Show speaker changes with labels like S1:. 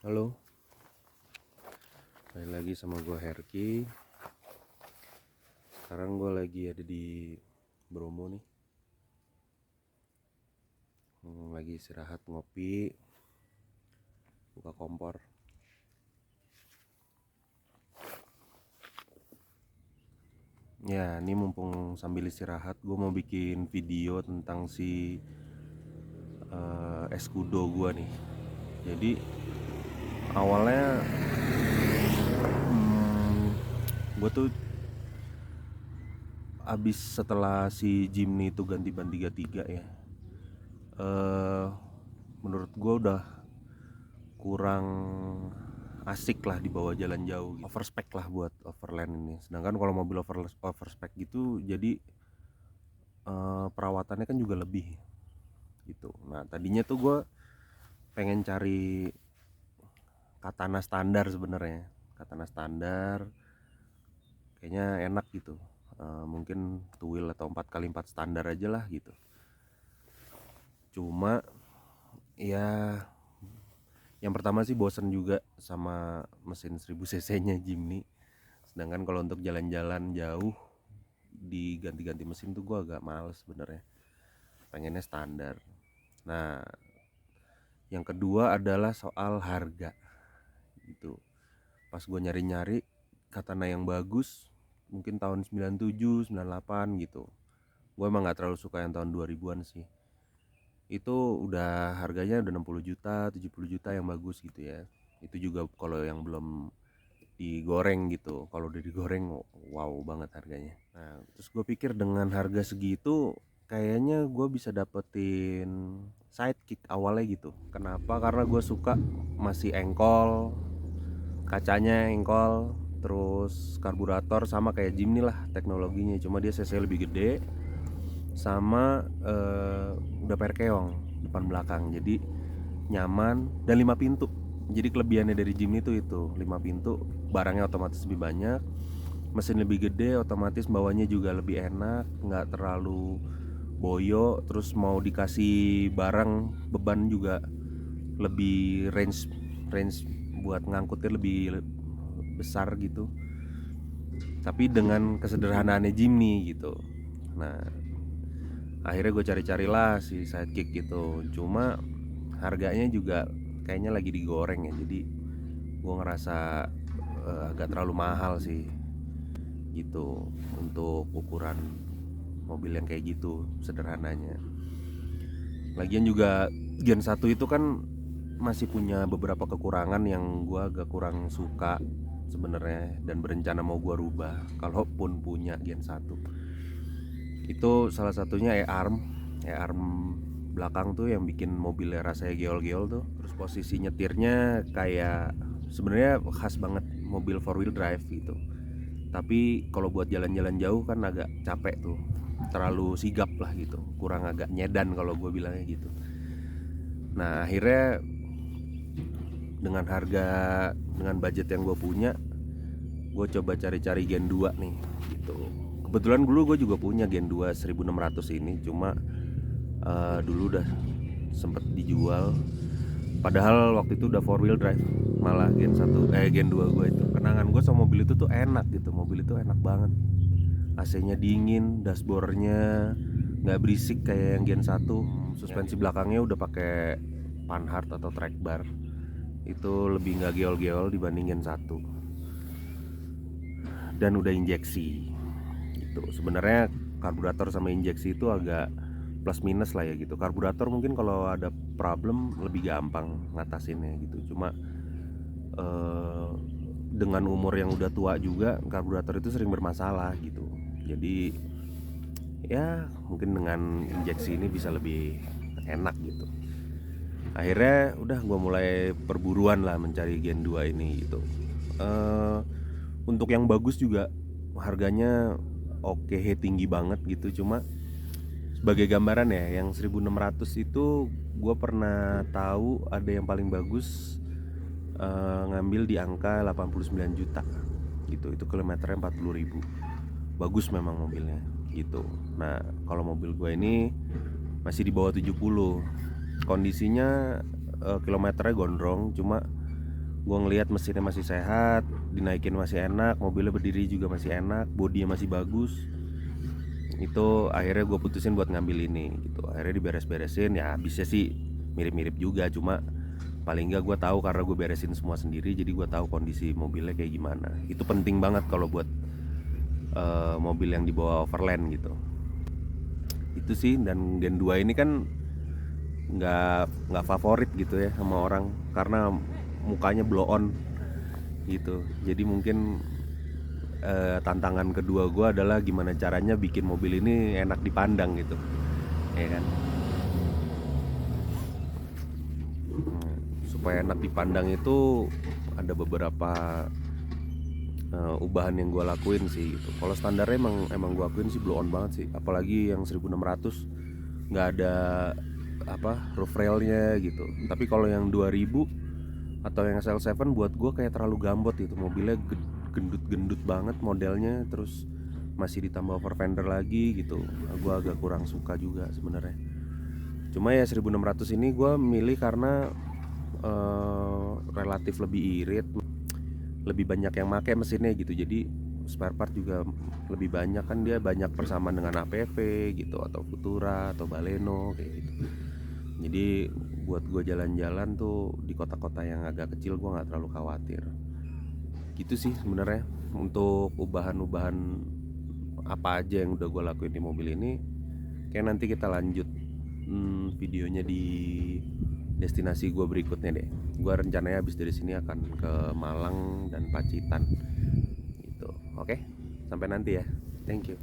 S1: Halo, balik lagi sama gue Herki. Sekarang gue lagi ada di Bromo nih. Lagi istirahat ngopi, buka kompor. Ya, ini mumpung sambil istirahat, gue mau bikin video tentang si eskudo gue nih. Jadi awalnya gue tuh abis setelah si Jimny itu ganti ban 33 ya. Menurut gue udah kurang asik lah dibawa jalan jauh gitu. Overspec lah buat overland ini. Sedangkan kalau mobil overspec gitu jadi perawatannya kan juga lebih gitu. Nah tadinya tuh gue pengen cari katana standar sebenarnya. Katana standar kayaknya enak gitu. Mungkin 2 wheel atau 4x4 standar aja lah gitu. Cuma ya yang pertama sih bosen juga sama mesin 1000 cc nya Jimny. Sedangkan kalau untuk jalan-jalan jauh diganti-ganti mesin tuh gue agak males sebenarnya, pengennya standar. Nah yang kedua adalah soal harga gitu. Pas gue nyari-nyari katana yang bagus mungkin tahun 97, 98 gitu, gue emang gak terlalu suka yang tahun 2000-an sih. Itu udah harganya udah 60 juta, 70 juta yang bagus gitu ya. Itu juga kalau yang belum digoreng gitu. Kalau udah digoreng wow banget harganya. Nah terus gue pikir dengan harga segitu kayaknya gue bisa dapetin sidekick awalnya gitu. Kenapa? Karena gue suka masih engkol, kacanya engkol, terus karburator sama kayak Jimny lah teknologinya, cuma dia cc lebih gede, sama udah perkeong depan belakang, jadi nyaman dan 5 pintu. Jadi kelebihannya dari Jimny itu 5 pintu, barangnya otomatis lebih banyak, mesin lebih gede, otomatis bawanya juga lebih enak, nggak terlalu boyo. Terus mau dikasih barang beban juga lebih range range buat ngangkutnya lebih besar gitu. Tapi dengan kesederhanaannya Jimny gitu. Nah akhirnya gue cari-carilah si sidekick gitu. Cuma harganya juga kayaknya lagi digoreng ya. Jadi gue ngerasa agak terlalu mahal sih gitu untuk ukuran mobil yang kayak gitu sederhananya. Lagian juga Gen 1 itu kan masih punya beberapa kekurangan yang gue agak kurang suka sebenarnya, dan berencana mau gue rubah kalaupun punya Gen 1. Itu salah satunya e-arm belakang tuh yang bikin mobilnya rasanya geol-geol tuh. Terus posisi nyetirnya kayak sebenarnya khas banget mobil 4 wheel drive gitu. Tapi kalau buat jalan-jalan jauh kan agak capek tuh, terlalu sigap lah gitu, kurang agak nyedan kalau gue bilangnya gitu. Nah akhirnya dengan budget yang gue punya, gue coba cari-cari Gen 2 nih gitu. Kebetulan dulu gue juga punya Gen 2 1600 ini, cuma dulu udah sempet dijual. Padahal waktu itu udah 4 wheel drive, malah Gen 2 gue itu. Kenangan gue sama mobil itu tuh enak gitu, mobil itu enak banget. AC-nya dingin, dashboardnya nggak berisik kayak yang Gen 1. Suspensi belakangnya udah pakai Panhard atau track bar. Itu lebih nggak geol-geol dibanding Gen 1. Dan udah injeksi gitu. Sebenarnya karburator sama injeksi itu agak plus minus lah ya gitu. Karburator mungkin kalau ada problem lebih gampang ngatasinnya gitu. Cuma dengan umur yang udah tua juga karburator itu sering bermasalah gitu. Jadi ya mungkin dengan injeksi ini bisa lebih enak gitu. Akhirnya udah gue mulai perburuan lah mencari Gen 2 ini gitu. Untuk yang bagus juga harganya oke, tinggi banget gitu. Cuma sebagai gambaran ya, yang 1600 itu gue pernah tahu ada yang paling bagus ngambil di angka 89 juta gitu. Itu kilometernya 40.000. Bagus memang mobilnya gitu. Nah kalau mobil gue ini masih di bawah 70. Kondisinya kilometernya gondrong, cuma Gue ngelihat mesinnya masih sehat, dinaikin masih enak, mobilnya berdiri juga masih enak, bodinya masih bagus. Itu akhirnya gue putusin buat ngambil ini gitu. Akhirnya diberes-beresin, ya bisa sih mirip-mirip juga, cuma paling nggak gue tahu karena gue beresin semua sendiri, jadi gue tahu kondisi mobilnya kayak gimana. Itu penting banget kalau buat mobil yang dibawa overland gitu. Itu sih. Dan Gen 2 ini kan nggak favorit gitu ya sama orang karena mukanya blow on gitu. Jadi mungkin tantangan kedua gue adalah gimana caranya bikin mobil ini enak dipandang gitu, ya kan. Supaya enak dipandang itu ada beberapa ubahan yang gue lakuin sih gitu. Kalau standarnya emang gue lakuin sih blow on banget sih, apalagi yang 1600 nggak ada roof railnya gitu. Tapi kalau yang 2000 atau yang SL7 buat gue kayak terlalu gambot gitu. Mobilnya gendut-gendut banget modelnya, terus masih ditambah over fender lagi gitu. Gue agak kurang suka juga sebenarnya. Cuma ya 1600 ini gue milih karena relatif lebih irit, lebih banyak yang pakai mesinnya gitu. Jadi spare part juga lebih banyak, kan dia banyak persamaan dengan APV gitu, atau Futura atau Baleno kayak gitu. Jadi buat gue jalan-jalan tuh di kota-kota yang agak kecil gue nggak terlalu khawatir. Gitu sih sebenarnya untuk ubahan-ubahan apa aja yang udah gue lakuin di mobil ini. Kayak nanti kita lanjut videonya di destinasi gue berikutnya deh. Gue rencananya habis dari sini akan ke Malang dan Pacitan gitu. Oke, sampai nanti ya. Thank you.